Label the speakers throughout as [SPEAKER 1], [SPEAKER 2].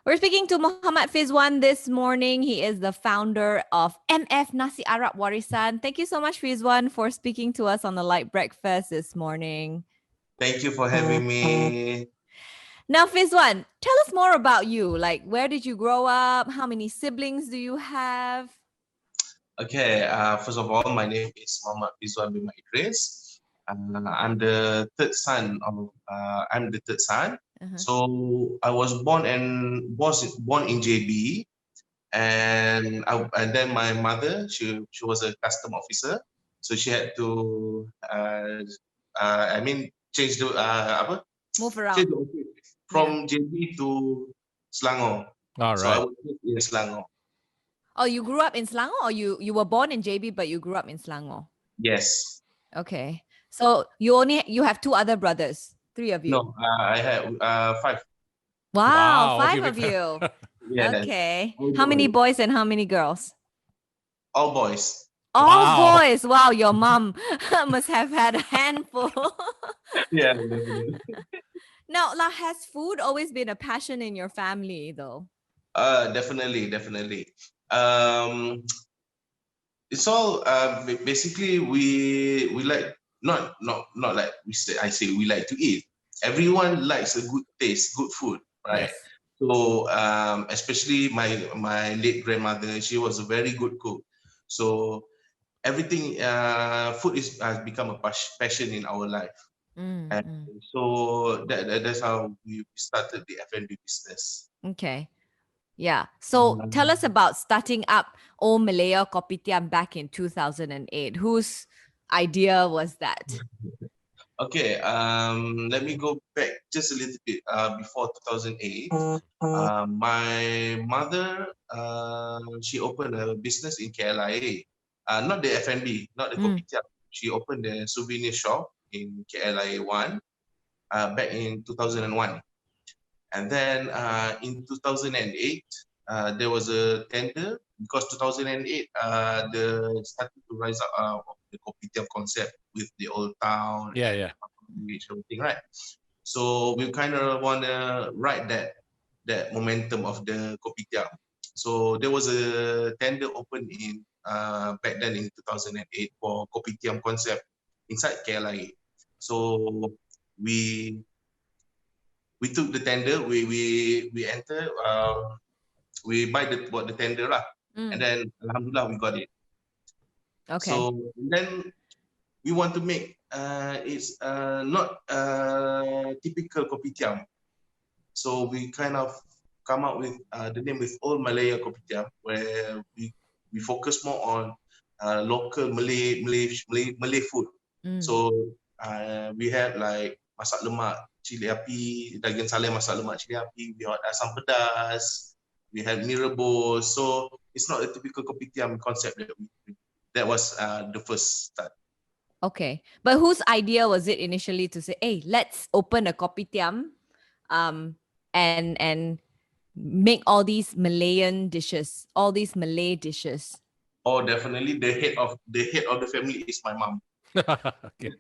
[SPEAKER 1] We're speaking to Muhammad Fidzwan this morning. He is the founder of MF Nasi Arab Warisan. Thank you so much, Fidzwan, for speaking to us on the Light Breakfast this morning.
[SPEAKER 2] Thank you for having me.
[SPEAKER 1] Now, Fidzwan, tell us more about you. Like, where did you grow up? How many siblings do you have?
[SPEAKER 2] Okay, first of all, my name is Muhammad Fidzwan bin Idris. I'm the third son of. I'm the third son. So I was born in JB, and then my mother she was a custom officer, so she had to change the
[SPEAKER 1] Move
[SPEAKER 2] change
[SPEAKER 1] around.
[SPEAKER 2] the office from JB to Selangor.
[SPEAKER 3] All
[SPEAKER 2] So I
[SPEAKER 3] right.
[SPEAKER 2] was in Selangor.
[SPEAKER 1] Oh, you grew up in Selangor, or you were born in JB, but you grew up in Selangor?
[SPEAKER 2] Yes.
[SPEAKER 1] Okay. So you have two other brothers, three of you.
[SPEAKER 2] No, I have five.
[SPEAKER 1] Wow,
[SPEAKER 3] Wow,
[SPEAKER 1] five
[SPEAKER 3] okay,
[SPEAKER 1] of you.
[SPEAKER 2] Yeah,
[SPEAKER 1] Okay.
[SPEAKER 2] all
[SPEAKER 1] How many
[SPEAKER 2] boys.
[SPEAKER 1] boys and how many girls?
[SPEAKER 2] All boys.
[SPEAKER 1] All
[SPEAKER 3] Wow.
[SPEAKER 1] boys. Wow, your mom must have had a handful.
[SPEAKER 2] Yeah, definitely.
[SPEAKER 1] Now, has food always been a passion in your family, though?
[SPEAKER 2] Definitely. Um, it's all basically we like not like I say we like to eat. Everyone likes a good taste, good food, right?
[SPEAKER 1] Yes.
[SPEAKER 2] So especially my late grandmother, she was a very good cook. So everything food has become a passion in our life. And so that's how we started the F&B business.
[SPEAKER 1] Okay. Yeah. So tell us about starting up Old Malaya Kopitiam back in 2008. Whose idea was that?
[SPEAKER 2] Okay, let me go back just a little bit before 2008. My mother, she opened a business in KLIA, not the F&B, not the kopitiam. She opened a souvenir shop in KLIA 1 back in 2001. And then in 2008, there was a tender because 2008, the started to rise up of the kopitiam concept with the old town
[SPEAKER 3] Yeah.
[SPEAKER 2] everything, right? So we kind of want to ride that momentum of the kopitiam. So there was a tender open in back then in 2008 for kopitiam concept inside KLIA. So we took the tender, we enter, we buy the tender lah, and then alhamdulillah we got it.
[SPEAKER 1] Okay.
[SPEAKER 2] So then we want to make it's not typical kopitiam. So we kind of come up with the name with Old Malaya Kopitiam, where we focus more on local Malay food. So we have like masak lemak cili api, daging saleh masak lemak cili api, we have asam pedas, we have mee rebus. So it's not a typical kopitiam concept that was the first start.
[SPEAKER 1] Okay. But whose idea was it initially to say, hey, let's open a kopitiam and make all these Malayan dishes, all these Malay dishes?
[SPEAKER 2] Oh, definitely the head of the family is my mom.
[SPEAKER 3] Okay.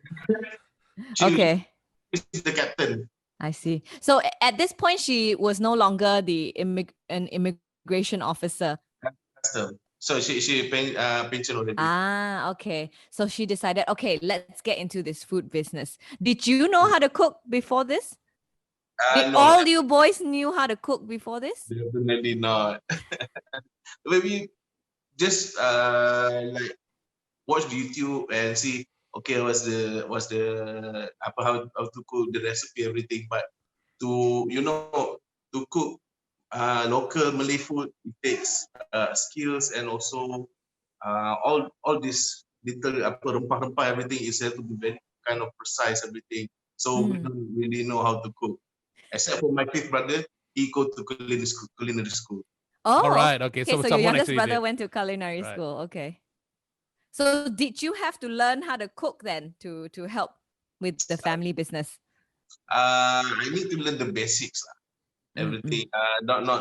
[SPEAKER 1] Okay.
[SPEAKER 2] She's the captain.
[SPEAKER 1] I see. So at this point, she was no longer an immigration officer.
[SPEAKER 2] So she pension already.
[SPEAKER 1] Ah, okay. So she decided, okay, let's get into this food business. Did you know how to cook before this? Did
[SPEAKER 2] No,
[SPEAKER 1] all you boys knew how to cook before this?
[SPEAKER 2] definitely not. Maybe just like watch YouTube and see. Okay, what's the how to cook the recipe, everything. But to to cook local Malay food, it takes skills and also all this little rempah-rempah, everything is have to be very kind of precise, everything. So we don't really know how to cook. Except for my fifth brother, he go to culinary school.
[SPEAKER 1] Oh,
[SPEAKER 3] All right. Okay.
[SPEAKER 1] okay. So your
[SPEAKER 3] someone
[SPEAKER 1] youngest
[SPEAKER 3] actually
[SPEAKER 1] brother
[SPEAKER 3] did.
[SPEAKER 1] went to culinary
[SPEAKER 3] Right.
[SPEAKER 1] school. Okay. So did you have to learn how to cook then to help with the family business?
[SPEAKER 2] I need to learn the basics, everything. Not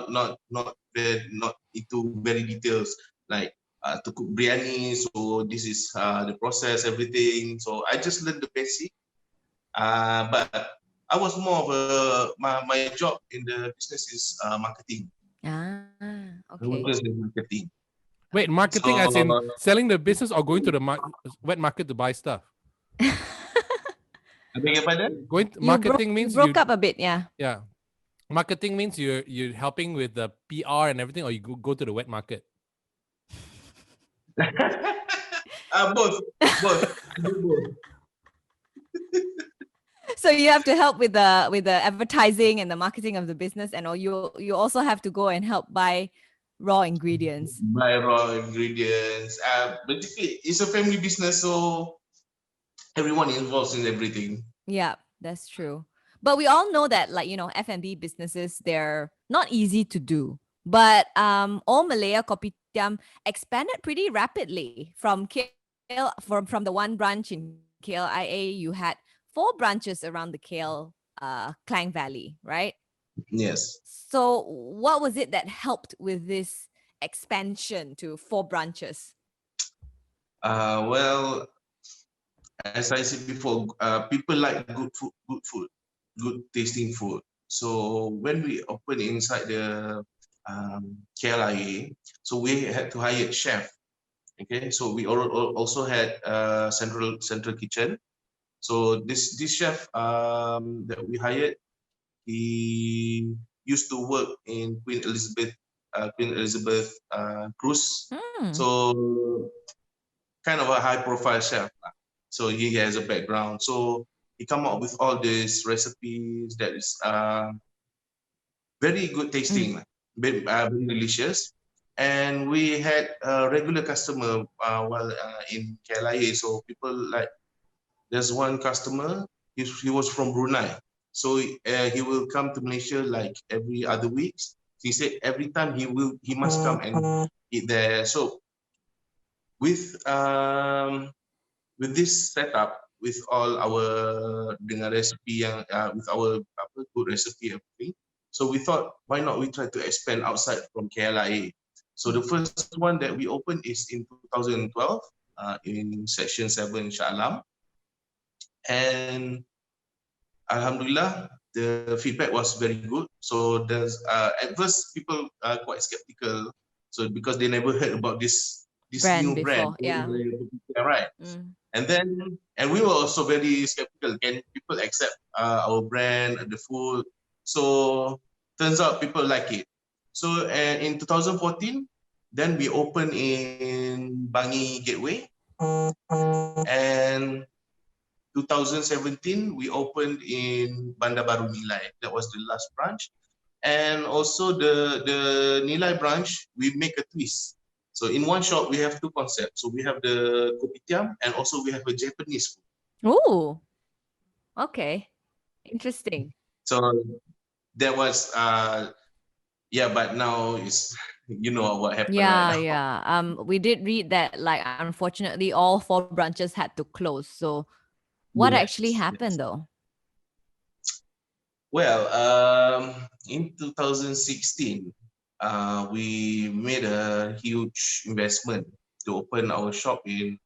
[SPEAKER 2] into very details like to cook biryani. So this is the process, everything. So I just learned the basic. But I was more of my job in the business is marketing. I
[SPEAKER 1] Okay.
[SPEAKER 2] was in marketing.
[SPEAKER 3] Wait, marketing as in selling the business or going to the wet market to buy stuff?
[SPEAKER 2] I beg your pardon?
[SPEAKER 3] Marketing
[SPEAKER 1] You
[SPEAKER 3] means
[SPEAKER 1] broke up a bit, yeah.
[SPEAKER 3] Yeah. Marketing means you're helping with the PR and everything, or you go to the wet market?
[SPEAKER 2] Both. I do both.
[SPEAKER 1] So you have to help with the advertising and the marketing of the business, and you also have to go and help buy raw ingredients.
[SPEAKER 2] Buy raw ingredients. Basically, it's a family business, so everyone involved in everything.
[SPEAKER 1] Yeah, that's true. But we all know that, like, F&B businesses, they're not easy to do. But all Malaya Kopitiam expanded pretty rapidly from KL, from the one branch in KLIA. You had 4 branches around the KL Klang Valley, right?
[SPEAKER 2] Yes.
[SPEAKER 1] So what was it that helped with this expansion to 4 branches?
[SPEAKER 2] Well, as I said before, people like good tasting food. So when we open inside the KLIA, so we had to hire a chef. Okay, so we also had central kitchen. So this chef that we hired, he used to work in Queen Elizabeth cruise. So kind of a high profile chef. So he has a background. So he come up with all these recipes that is very good tasting, very delicious. And we had a regular customer while in KLIA. So people like, there's one customer, he was from Brunei. So he will come to Malaysia like every other weeks. He said every time he must come and eat there. So with this setup, with all our dengan recipe yang with our good recipe everything, so we thought, why not we try to expand outside from KLIA. So the first one that we opened is in 2012 in section 7 Shah Alam, and alhamdulillah the feedback was very good. So there's at first people are quite skeptical, so because they never heard about this
[SPEAKER 1] Brand
[SPEAKER 2] new
[SPEAKER 1] before,
[SPEAKER 2] brand,
[SPEAKER 1] yeah.
[SPEAKER 2] right? And we were also very skeptical. Can people accept our brand, the food? So turns out people like it. So in 2014, then we opened in Bangi Gateway, and 2017 we opened in Bandar Baru Nilai. That was the last branch. And also the Nilai branch, we make a twist. So in one shop, we have 2 concepts. So we have the kopitiam, and also we have a Japanese food.
[SPEAKER 1] Oh, okay. Interesting.
[SPEAKER 2] So that was, but now is, you know what happened right now.
[SPEAKER 1] Yeah. We did read that, like, unfortunately, all 4 branches had to close. So what actually happened though?
[SPEAKER 2] Well, in 2016, we made a huge investment to open our shop in,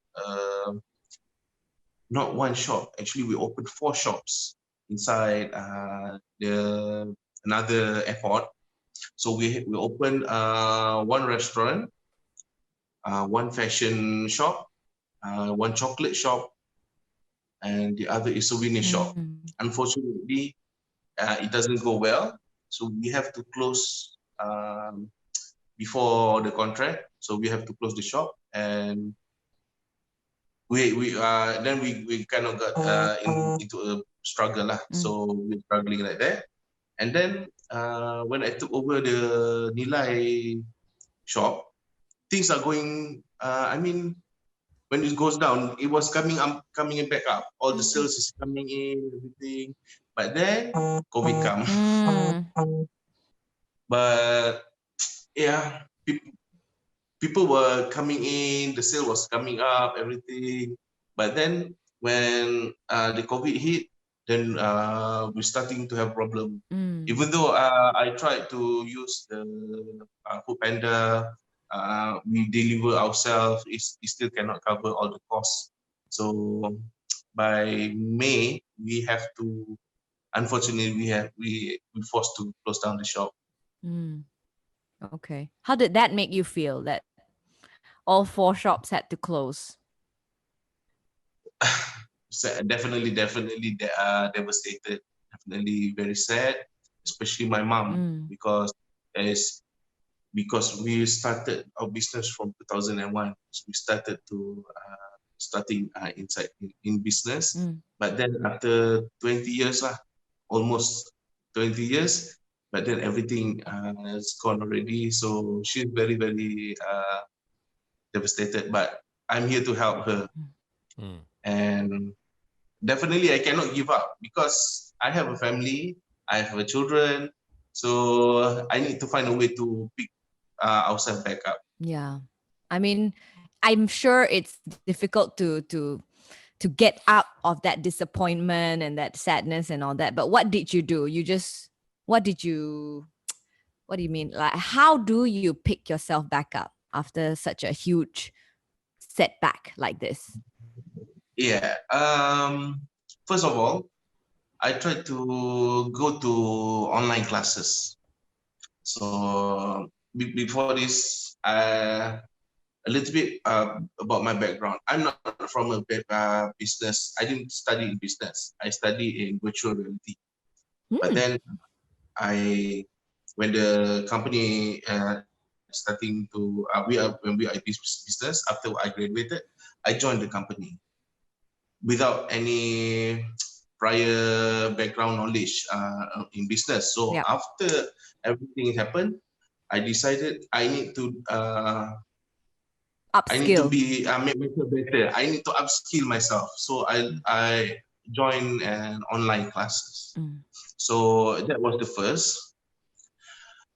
[SPEAKER 2] not one shop. Actually, we opened 4 shops inside another airport. So we opened 1 restaurant, 1 fashion shop, 1 chocolate shop, and the other is souvenir shop. Unfortunately, it doesn't go well, so we have to close before the contract. So we have to close the shop, and we kind of got into a struggle lah. So we're struggling like that. And then when I took over the Nilai shop, things are going. When it goes down, it was coming back up. All the sales is coming in, everything. But then COVID come. But yeah, people were coming in, the sale was coming up, everything. But then when the COVID hit, then we're starting to have problem. Even though I tried to use the Food Panda, we deliver ourselves, it still cannot cover all the costs. So by May, we have to unfortunately we forced to close down the shop.
[SPEAKER 1] Okay. How did that make you feel that all 4 shops had to close?
[SPEAKER 2] So definitely devastated, definitely very sad, especially my mom, because we started our business from 2001. So we started to starting inside in business, but then after 20 years almost 20 years, but then everything is gone already. So she's very devastated, but I'm here to help her. And definitely I cannot give up because I have a family, I have children, so I need to find a way to pick ourselves back up.
[SPEAKER 1] Yeah. I mean, I'm sure it's difficult to get out of that disappointment and that sadness and all that. But what did you do? What do you mean? Like, how do you pick yourself back up after such a huge setback like this?
[SPEAKER 2] Yeah. First of all, I tried to go to online classes. So before this, a little bit about my background. I'm not from a business. I didn't study in business. I study in virtual reality. But then when the company starting to when we are in this business, after I graduated, I joined the company without any prior background knowledge in business. So after everything happened, I decided I need to
[SPEAKER 1] Upskill.
[SPEAKER 2] make myself better. I need to upskill myself. So I joined an online classes. So that was the first.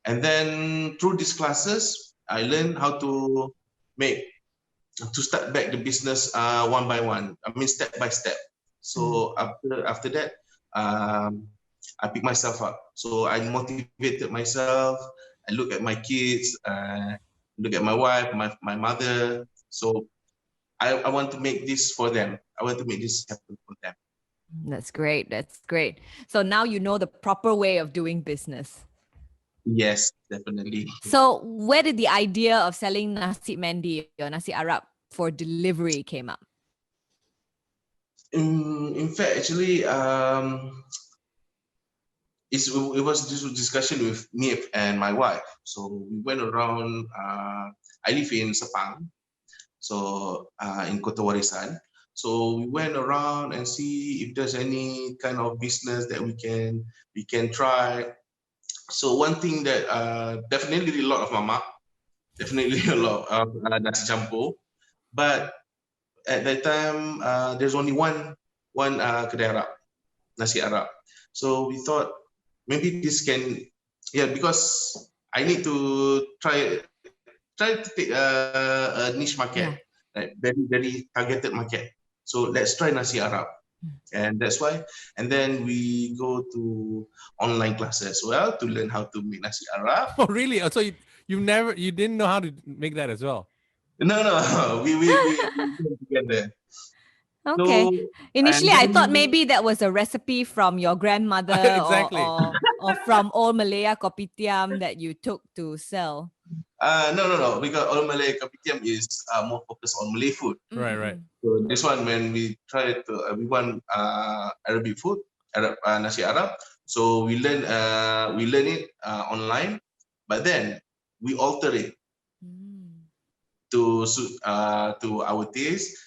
[SPEAKER 2] And then through these classes, I learned how to start back the business one by one. I mean, step by step. So after that, I picked myself up. So I motivated myself. I look at my kids, look at my wife, my mother. So I want to make this for them. I want to make this happen for them.
[SPEAKER 1] That's great. That's great. So now you know the proper way of doing business.
[SPEAKER 2] Yes, definitely.
[SPEAKER 1] So where did the idea of selling nasi mandi or nasi Arab for delivery came up?
[SPEAKER 2] In fact, actually, it was this discussion with me and my wife. So we went around. I live in Sepang, so in Kota Warisan. So we went around and see if there's any kind of business that we can try. So one thing that definitely a lot of mamak, definitely a lot of nasi campur, but at that time there's only one kedai Arab, nasi Arab. So we thought maybe this can, because I need to try to take a niche market, like very targeted market. So let's try nasi Arab. And that's why, and then we go to online classes as well to learn how to make nasi Arab.
[SPEAKER 3] Oh, really? Oh, so you didn't know how to make that as well?
[SPEAKER 2] No, we together.
[SPEAKER 1] Okay.
[SPEAKER 2] So,
[SPEAKER 1] Initially,
[SPEAKER 2] and
[SPEAKER 1] I thought
[SPEAKER 2] then,
[SPEAKER 1] maybe that was a recipe from your grandmother
[SPEAKER 3] Exactly.
[SPEAKER 1] or from old Malaya kopitiam that you took to sell.
[SPEAKER 2] no, because all Malay Kopitiam is more focused on Malay food.
[SPEAKER 3] Right.
[SPEAKER 2] So this one, when we try to, we want Arabic food, nasi Arab. So we learn it online, but then we alter it to suit to our taste.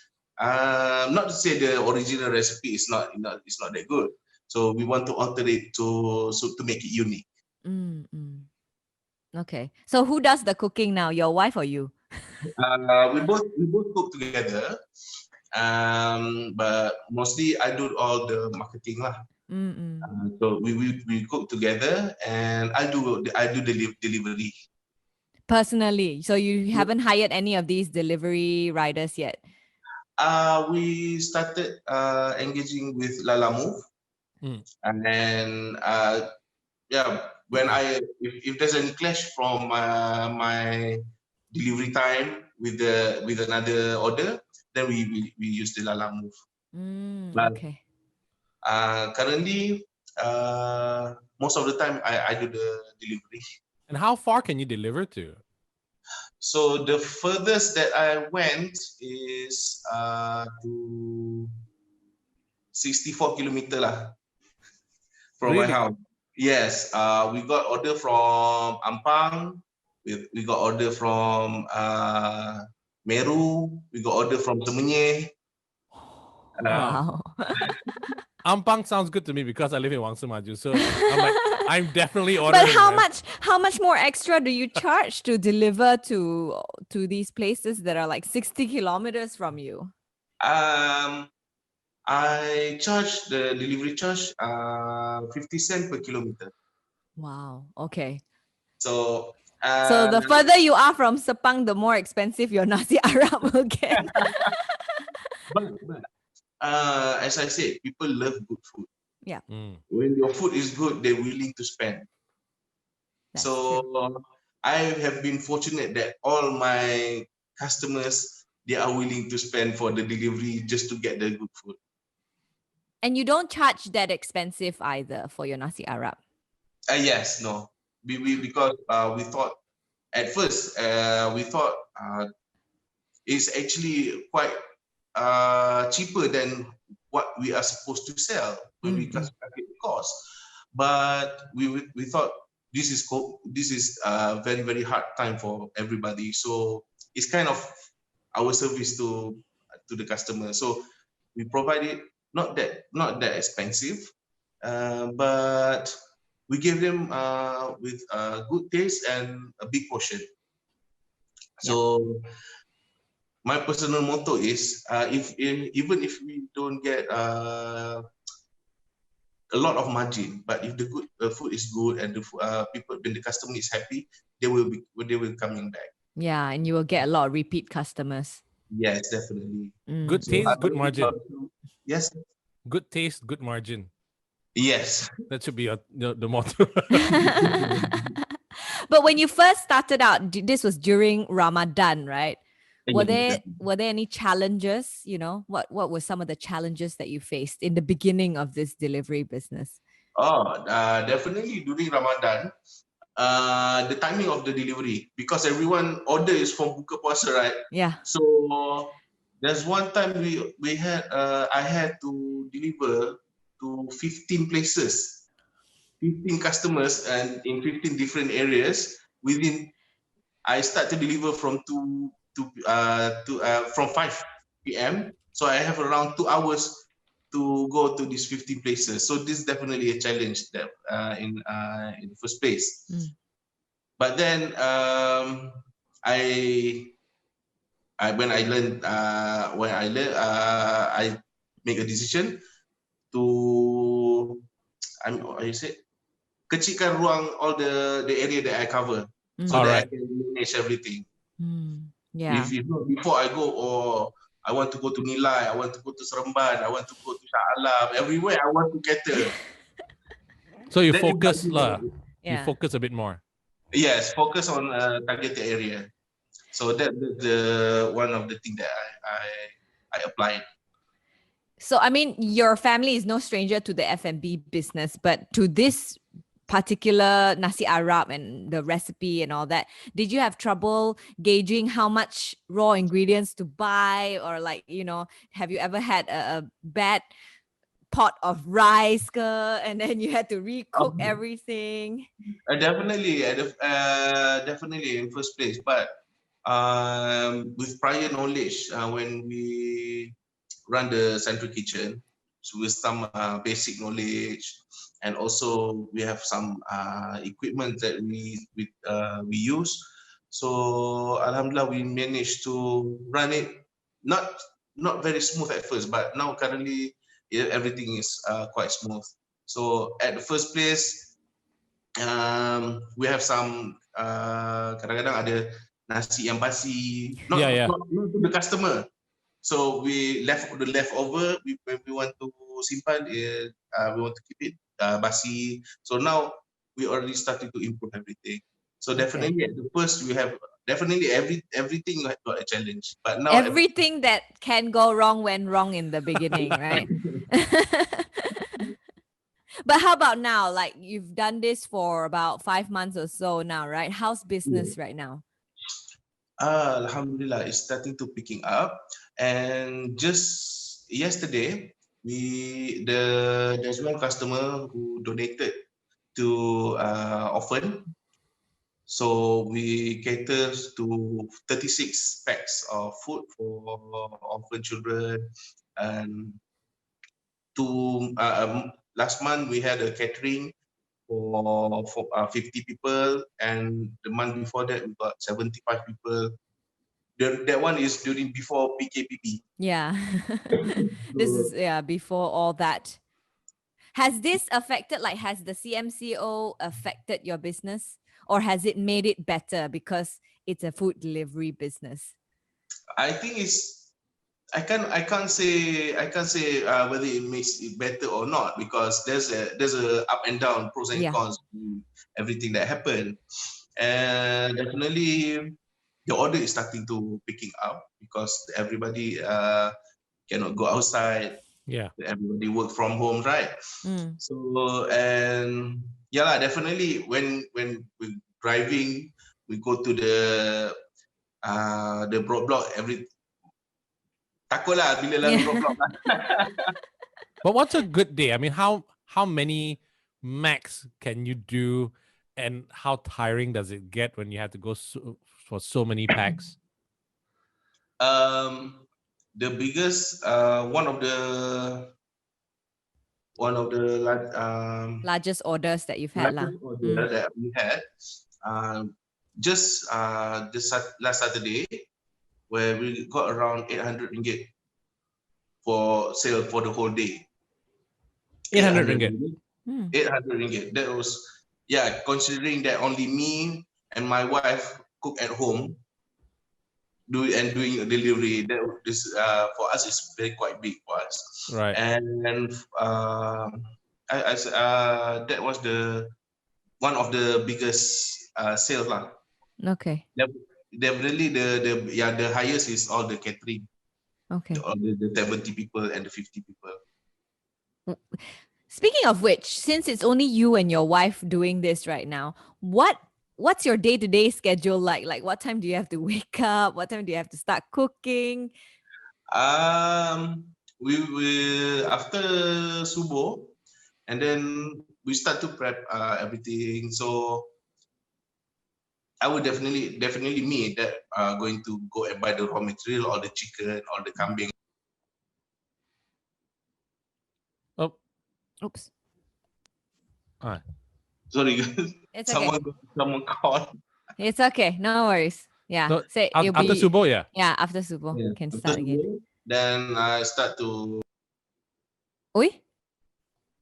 [SPEAKER 2] Not to say the original recipe is not that good. So we want to alter it to make it unique.
[SPEAKER 1] Okay. So who does the cooking now? Your wife or you?
[SPEAKER 2] We both cook together, but mostly I do all the marketing lah. So we cook together, and I do delivery.
[SPEAKER 1] Personally. So you haven't hired any of these delivery riders yet?
[SPEAKER 2] We started engaging with Lalamove, and then when if there's any clash from my delivery time with another order, then we use the Lalamove.
[SPEAKER 1] Okay.
[SPEAKER 2] Currently, most of the time I do the delivery.
[SPEAKER 3] And how far can you deliver to?
[SPEAKER 2] So the furthest that I went is to 64 kilometer lah from my
[SPEAKER 3] Really?
[SPEAKER 2] house. Yes, we got order from Ampang. We got order from Meru. We got order from Semenyih.
[SPEAKER 1] Wow.
[SPEAKER 3] Ampang sounds good to me because I live in Wangsa Maju. So I'm like, I'm definitely
[SPEAKER 1] But
[SPEAKER 3] ordering.
[SPEAKER 1] how much more extra do you charge to deliver to these places that are like 60 kilometers from you?
[SPEAKER 2] I charge the delivery charge 50 cents per kilometer.
[SPEAKER 1] Wow. Okay.
[SPEAKER 2] So
[SPEAKER 1] So the further you are from Sepang, the more expensive your nasi Arab will get.
[SPEAKER 2] but as I said, people love good food.
[SPEAKER 3] Mm.
[SPEAKER 2] When your food is good, they're willing to spend.
[SPEAKER 1] That's
[SPEAKER 2] So
[SPEAKER 1] true.
[SPEAKER 2] I have been fortunate that all my customers, they are willing to spend for the delivery just to get the good food.
[SPEAKER 1] And you don't charge that expensive either for your nasi Arab.
[SPEAKER 2] Yes, no. Because we thought at first we thought it's actually quite cheaper than what we are supposed to sell when we calculate the cost. But we thought this is a very, very hard time for everybody. So it's kind of our service to the customer. So we provide it not that expensive, but we give them with good taste and a big portion. So my personal motto is even if we don't get a lot of margin, but if the food is good and the people, when the customer is happy, they will coming back.
[SPEAKER 1] Yeah, and you will get a lot of repeat customers.
[SPEAKER 2] Yes, definitely.
[SPEAKER 3] Good taste, good margin.
[SPEAKER 2] Yes.
[SPEAKER 3] Good taste, good margin.
[SPEAKER 2] Yes.
[SPEAKER 3] That should be the motto.
[SPEAKER 1] But when you first started out, this was during Ramadan, right? Were there any challenges? You know, what were some of the challenges that you faced in the beginning of this delivery business?
[SPEAKER 2] Oh, definitely during Ramadan, the timing of the delivery, because everyone order is from buka puasa, right?
[SPEAKER 1] Yeah.
[SPEAKER 2] So there's one time we had I had to deliver to 15 places, 15 customers, and in 15 different areas. I start to deliver from from 5 p.m. So I have around 2 hours to go to these 15 places. So this is definitely a challenge that in the first place. But then I make a decision to kecilkan ruang all the area that I cover so that I can manage everything.
[SPEAKER 1] Yeah.
[SPEAKER 2] If before I go, I want to go to Nilai, I want to go to Seremban, I want to go to Shah Alam, everywhere I want to cater.
[SPEAKER 3] So you focus You focus a bit more.
[SPEAKER 2] Yes, focus on targeted area. So that's the one of the things that I applied.
[SPEAKER 1] So I mean, your family is no stranger to the F&B business, but to this particular nasi Arab and the recipe and all that, did you have trouble gauging how much raw ingredients to buy, or like, you know, have you ever had a bad pot of rice and then you had to recook everything?
[SPEAKER 2] Definitely in first place, but with prior knowledge, when we run the central kitchen, so with some basic knowledge, and also we have some equipment that we use. So alhamdulillah, we managed to run it not very smooth at first, but now currently everything is quite smooth. So at the first place, we have some kadang-kadang ada nasi yang basi, not to the customer. So we left the leftover. When we want to simpan, we want to keep it basi. So now we already started to improve everything. So definitely at the first we have definitely everything got a challenge. But now
[SPEAKER 1] everything that can go wrong went wrong in the beginning, right? But how about now? Like you've done this for about 5 months or so now, right? How's business right now?
[SPEAKER 2] Alhamdulillah, it's starting to picking up. And just yesterday, there's one customer who donated to orphan. So we cater to 36 packs of food for orphan children. And last month we had a catering for 50 people, and the month before that we got 75 people. That one is before PKPP.
[SPEAKER 1] Yeah. This is before all that. Has this affected, like, has the CMCO affected your business, or has it made it better because it's a food delivery business?
[SPEAKER 2] I think I can't say whether it makes it better or not, because there's a up and down, pros and cons to everything that happened. And definitely the order is starting to picking up because everybody cannot go outside.
[SPEAKER 3] Yeah.
[SPEAKER 2] Everybody work from home, right? So, and yeah lah, definitely when we're driving, we go to the roadblock takut lah bila lalu roadblock lah.
[SPEAKER 3] But what's a good day? I mean, how many max can you do, and how tiring does it get when you have to go for so many packs?
[SPEAKER 2] The biggest one of the
[SPEAKER 1] largest orders that you've had lah.
[SPEAKER 2] That we had just last Saturday, where we got around 800 ringgit for sale for the whole day.
[SPEAKER 3] 800 ringgit.
[SPEAKER 2] 800 ringgit. That was, considering that only me and my wife cook at home, doing a delivery. That this for us is quite big for us.
[SPEAKER 3] Right.
[SPEAKER 2] And that was one of the biggest sales lah.
[SPEAKER 1] Okay.
[SPEAKER 2] Definitely the highest is all the catering.
[SPEAKER 1] Okay.
[SPEAKER 2] The 70 people and the 50 people.
[SPEAKER 1] Speaking of which, since it's only you and your wife doing this right now, what's your day-to-day schedule like? Like, what time do you have to wake up? What time do you have to start cooking?
[SPEAKER 2] We will after subuh, and then we start to prep everything. So I would definitely me that going to go and buy the raw material, or the chicken, or the kambing.
[SPEAKER 3] Oh,
[SPEAKER 1] oops.
[SPEAKER 2] Sorry, guys.
[SPEAKER 1] It's okay.
[SPEAKER 2] Someone called.
[SPEAKER 1] It's okay. No worries. Yeah.
[SPEAKER 3] no,
[SPEAKER 1] Say
[SPEAKER 3] after subuh, yeah.
[SPEAKER 1] Yeah, after subuh, can start again.
[SPEAKER 2] Then I start to.
[SPEAKER 1] Oi,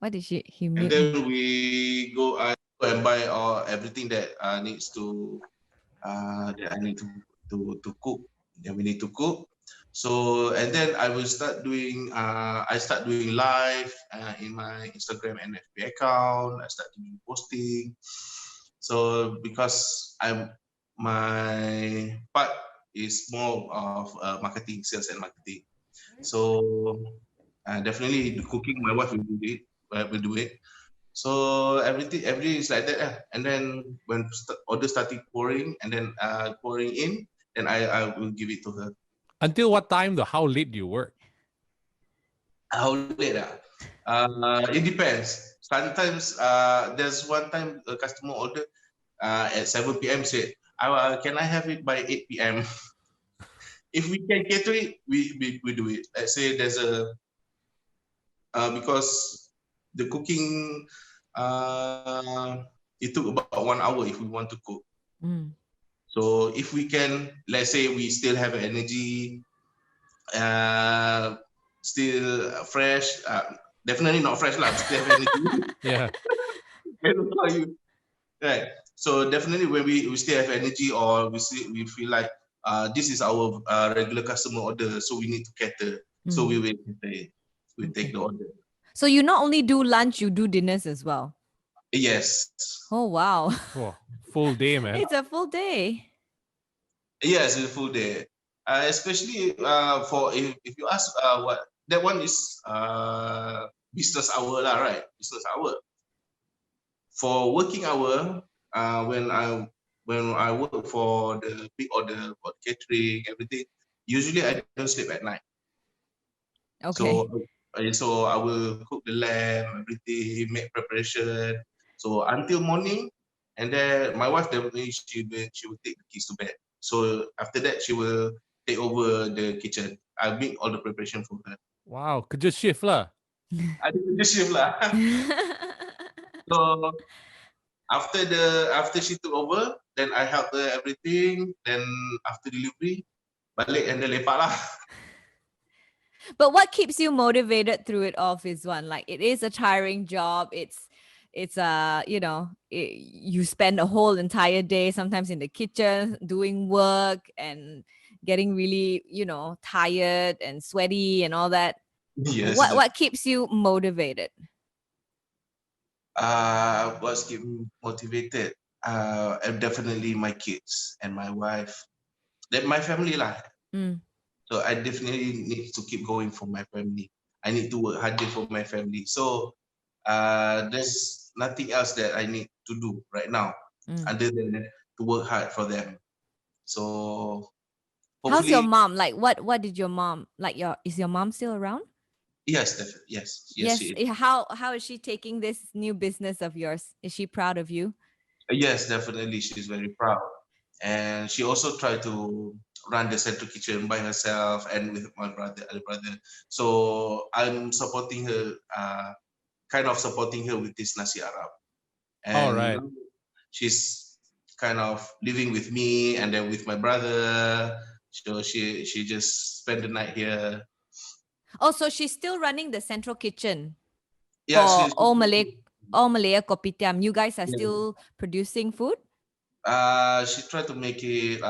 [SPEAKER 1] what did he
[SPEAKER 2] And
[SPEAKER 1] mute?
[SPEAKER 2] then we go and buy everything that needs to that I need to cook. Then we need to cook. So, and then I will start doing live in my Instagram and FB account. I start doing posting. So because my part is more of marketing, sales and marketing. So definitely the cooking, my wife will do it. So everything is like that. And then when order started pouring, and then pouring in, then I will give it to her.
[SPEAKER 3] Until what time though? How late do you work?
[SPEAKER 2] How late? It depends. Sometimes there's one time a customer ordered at 7 p.m. said, can I have it by 8 p.m.? If we can cater it, we do it. Let's say there's because the cooking, it took about 1 hour if we want to cook. So if we can, let's say we still have energy, still fresh, definitely not fresh lah, still have energy.
[SPEAKER 3] Yeah.
[SPEAKER 2] Right. So definitely when we still have energy, or we feel like this is our regular customer order, so we need to cater. So we will take the order.
[SPEAKER 1] So you not only do lunch, you do dinners as well?
[SPEAKER 2] Yes.
[SPEAKER 1] Oh, wow.
[SPEAKER 3] Oh, full day, man.
[SPEAKER 1] It's a full day.
[SPEAKER 2] Yes, it's a full day. Especially for if you ask what that one is business hour lah, right? Business hour. for working hour, when I work for the big order for catering, everything, usually I don't sleep at night.
[SPEAKER 1] Okay.
[SPEAKER 2] So I will cook the lamb, everything, make preparation. So until morning, and then my wife definitely she will take the kids to bed. So after that she will take over the kitchen. I make all the preparation for her.
[SPEAKER 3] Wow, could just shift lah.
[SPEAKER 2] I do the shift lah. So after she took over, then I help her everything. Then after delivery, balik and then lepak lah.
[SPEAKER 1] But what keeps you motivated through it all, Fidzwan? Like, it is a tiring job. It's you spend a whole entire day sometimes in the kitchen doing work and getting really, tired and sweaty and all that.
[SPEAKER 2] Yes.
[SPEAKER 1] What keeps you motivated?
[SPEAKER 2] What's keep me motivated? And definitely my kids and my wife. Then my family lah.
[SPEAKER 1] Mm.
[SPEAKER 2] So I definitely need to keep going for my family. I need to work harder for my family. So there's nothing else that I need to do right now other than to work hard for them. So
[SPEAKER 1] How's your
[SPEAKER 2] hopefully,
[SPEAKER 1] mom? Like, what did your mom like? Is your mom still around?
[SPEAKER 2] yes, definitely, yes, she is.
[SPEAKER 1] How is she taking this new business of yours? Is she proud of you?
[SPEAKER 2] Yes, definitely, she's very proud, and she also tried to run the central kitchen by herself and with my other brother. So I'm supporting her, kind of supporting her with this nasi Arab,
[SPEAKER 3] All
[SPEAKER 2] and
[SPEAKER 3] right.
[SPEAKER 2] now she's kind of living with me and then with my brother. So she just spent the night here.
[SPEAKER 1] Oh, so she's still running the central kitchen
[SPEAKER 2] Yeah,
[SPEAKER 1] for
[SPEAKER 2] she's
[SPEAKER 1] all Malaya Kopitiam. You guys are
[SPEAKER 2] yeah.
[SPEAKER 1] still producing food?
[SPEAKER 2] She tried to make it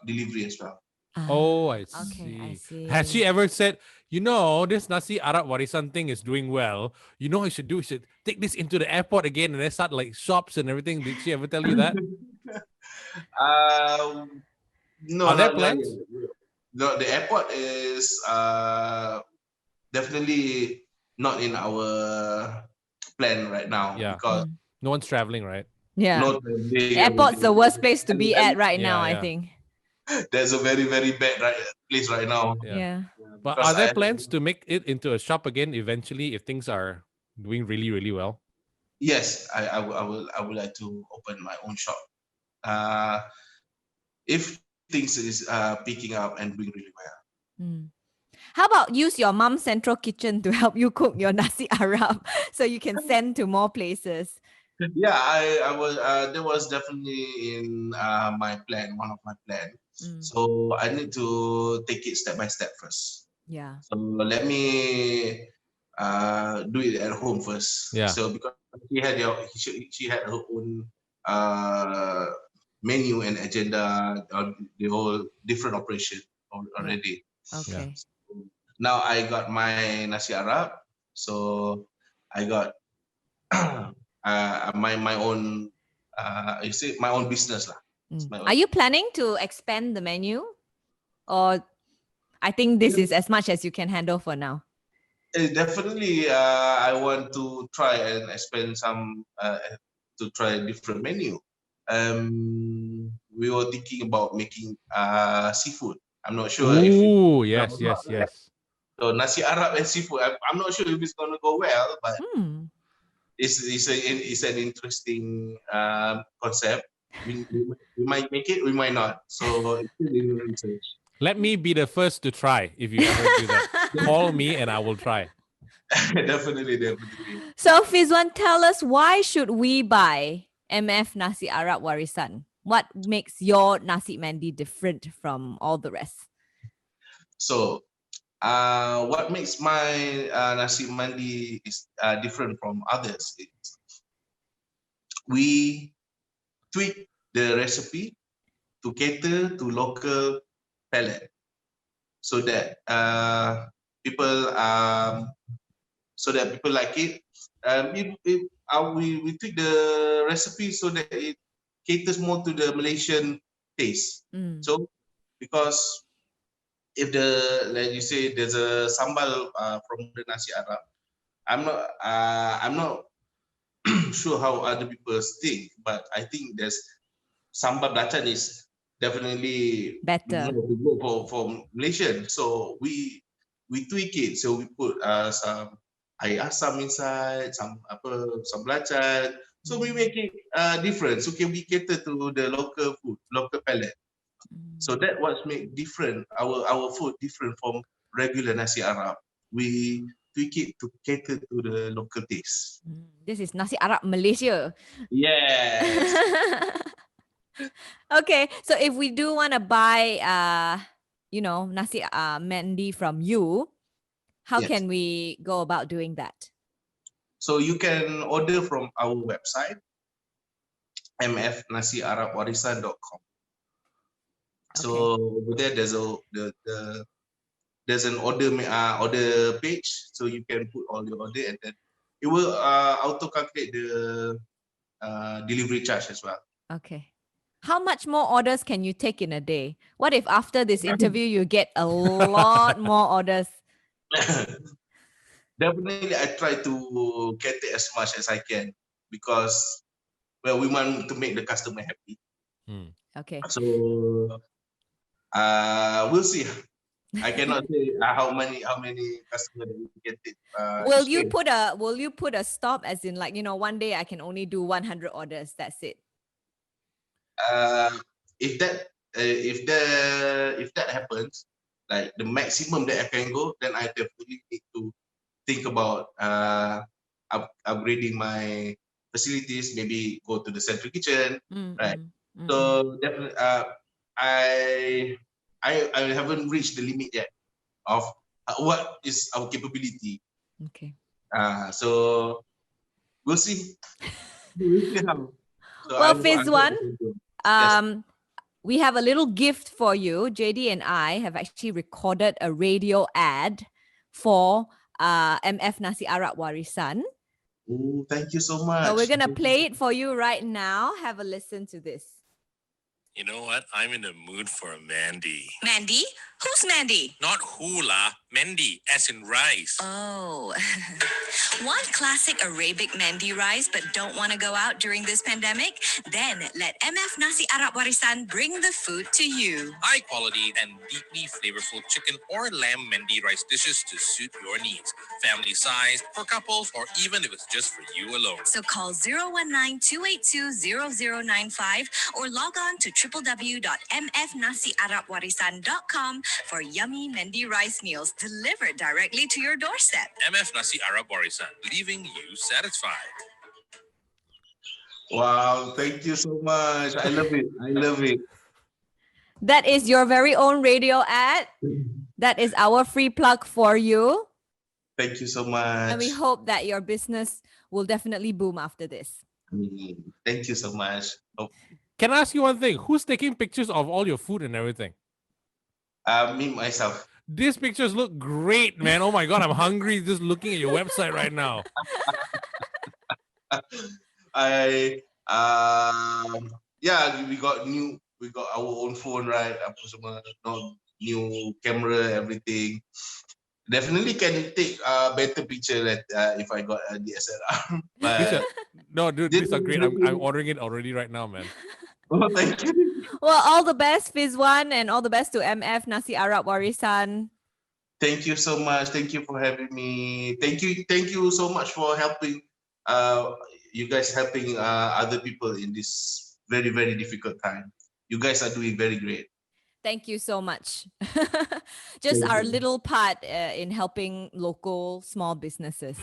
[SPEAKER 2] delivery as well.
[SPEAKER 3] Oh, I
[SPEAKER 1] Okay, I
[SPEAKER 3] see. Has she
[SPEAKER 1] see.
[SPEAKER 3] ever said, this Nasi Arab Warisan thing is doing well. You know what you should take this into the airport again and then start like shops and everything. Did she ever tell you that?
[SPEAKER 2] No,
[SPEAKER 3] Are there
[SPEAKER 2] not
[SPEAKER 3] plans?
[SPEAKER 2] yet. No, the airport is definitely not in our plan right now
[SPEAKER 3] Yeah.
[SPEAKER 2] because
[SPEAKER 3] No one's traveling, right?
[SPEAKER 1] Yeah.
[SPEAKER 2] no traveling,
[SPEAKER 1] Airport's the
[SPEAKER 2] everything.
[SPEAKER 1] worst place to be at right now,
[SPEAKER 3] Yeah,
[SPEAKER 1] I
[SPEAKER 3] yeah.
[SPEAKER 1] think.
[SPEAKER 2] There's a very, very bad place right now.
[SPEAKER 3] Yeah.
[SPEAKER 1] Yeah.
[SPEAKER 3] But
[SPEAKER 2] Because
[SPEAKER 3] are there plans to make it into a shop again eventually if things are doing really, really well?
[SPEAKER 2] yes, I would like to open my own shop. If things is picking up and doing really well.
[SPEAKER 1] Mm. How about use your mom's central kitchen to help you cook your nasi Arab so you can send to more places?
[SPEAKER 2] Yeah, I was that was definitely in my plan, one of my plan. So I need to take it step by step first.
[SPEAKER 1] Yeah.
[SPEAKER 2] So let me do it at home first.
[SPEAKER 3] Yeah.
[SPEAKER 2] So because she had her own menu and agenda, the whole different operation already.
[SPEAKER 1] Okay.
[SPEAKER 2] Now I got my nasi Arab, so I got my own you say my own business lah. It's my
[SPEAKER 1] Are
[SPEAKER 2] own.
[SPEAKER 1] you planning to expand the menu? Or I think this is as much as you can handle for now.
[SPEAKER 2] Definitely, I want to try and expand some to try a different menu. We were thinking about making seafood. I'm not sure if it,
[SPEAKER 3] Ooh, yes, yes, yes.
[SPEAKER 2] so nasi Arab and seafood. I'm not sure if it's gonna go well, but it's an interesting concept. We might make it, we might not. So it's still in research.
[SPEAKER 3] Let me be the first to try if you ever do that. Call me and I will try.
[SPEAKER 2] Definitely.
[SPEAKER 1] So Fidzwan, tell us, why should we buy MF Nasi Arab Warisan? What makes your nasi mandi different from all the rest?
[SPEAKER 2] So what makes my nasi mandi is different from others is we tweak the recipe to cater to local palate, so that people like it. We tweak the recipe so that it caters more to the Malaysian taste. So because if like you say, there's a sambal from the nasi Arab, I'm not sure how other people think, but I think there's sambal belacan is definitely
[SPEAKER 1] Better.
[SPEAKER 2] more to go for Malaysian. So we tweak it. So we put some air asam inside, some belacan. So we make it different. So can we cater to the local food, local palate. So that what make different our food different from regular nasi Arab. We tweak it to cater to the local taste.
[SPEAKER 1] This is Nasi Arab Malaysia.
[SPEAKER 2] Yes.
[SPEAKER 1] Okay, so if we do want to buy, nasi mandi from you, how
[SPEAKER 2] Yes.
[SPEAKER 1] can we go about doing that?
[SPEAKER 2] So you can order from our website, mfnasiarabwarisan.com. So over there, there's there's an order page, so you can put all your order, and then it will auto calculate the delivery charge as well.
[SPEAKER 1] Okay. How much more orders can you take in a day? What if after this interview you get a lot more orders?
[SPEAKER 2] Definitely, I try to cater as much as I can because we want to make the customer happy.
[SPEAKER 1] Okay.
[SPEAKER 2] So we'll see. I cannot say how many customers we can take.
[SPEAKER 1] Will you put a stop, as in, like, one day I can only do 100 orders, that's it?
[SPEAKER 2] If that happens, like the maximum that I can go, then I definitely need to think about upgrading my facilities, maybe go to the central kitchen, right? So definitely, I haven't reached the limit yet of what is our capability.
[SPEAKER 1] Okay.
[SPEAKER 2] So we'll see. We'll see how. So
[SPEAKER 1] Well, Fidzwan,
[SPEAKER 2] Yes.
[SPEAKER 1] we have a little gift for you. JD and I have actually recorded a radio ad for MF Nasi Arab Warisan.
[SPEAKER 2] Oh, thank you so much.
[SPEAKER 1] So we're going to play it for you right now. Have a listen to this.
[SPEAKER 4] You know what? I'm in the mood for a Mandy.
[SPEAKER 5] Mandy? Who's Mandy?
[SPEAKER 4] Not hula, Mandy, as in rice.
[SPEAKER 5] Oh. Want classic Arabic Mandy rice but don't want to go out during this pandemic? Then let MF Nasi Arab Warisan bring the food to you.
[SPEAKER 4] High quality and deeply flavorful chicken or lamb Mandy rice dishes to suit your needs. Family size, for couples, or even if it's just for you alone.
[SPEAKER 5] So call 019-282-0095 or log on to www.mfnasiarabwarisan.com for yummy Mandy rice meals delivered directly to your doorstep.
[SPEAKER 4] MF Nasi Arab Warisan, leaving you satisfied.
[SPEAKER 2] Wow, thank you so much. I love it. I love it.
[SPEAKER 1] That is your very own radio ad. That is our free plug for you.
[SPEAKER 2] Thank you so much.
[SPEAKER 1] And we hope that your business will definitely boom after this.
[SPEAKER 2] Thank you so much.
[SPEAKER 3] Can I ask you one thing? Who's taking pictures of all your food and everything?
[SPEAKER 2] Me, myself.
[SPEAKER 3] These pictures look great, man. Oh my God, I'm hungry just looking at your website right now.
[SPEAKER 2] We got our own phone, right? New camera, everything. Definitely can take a better picture if I got a DSLR. But
[SPEAKER 3] no, dude, these are great. I'm ordering it already right now, man.
[SPEAKER 2] oh, thank you.
[SPEAKER 1] Well, all the best, Fidzwan, and all the best to MF Nasi Arab Warisan.
[SPEAKER 2] Thank you so much. Thank you for having me. Thank you so much for helping. You guys helping other people in this very, very difficult time. You guys are doing very great.
[SPEAKER 1] Thank you so much. Just our little part in helping local small businesses.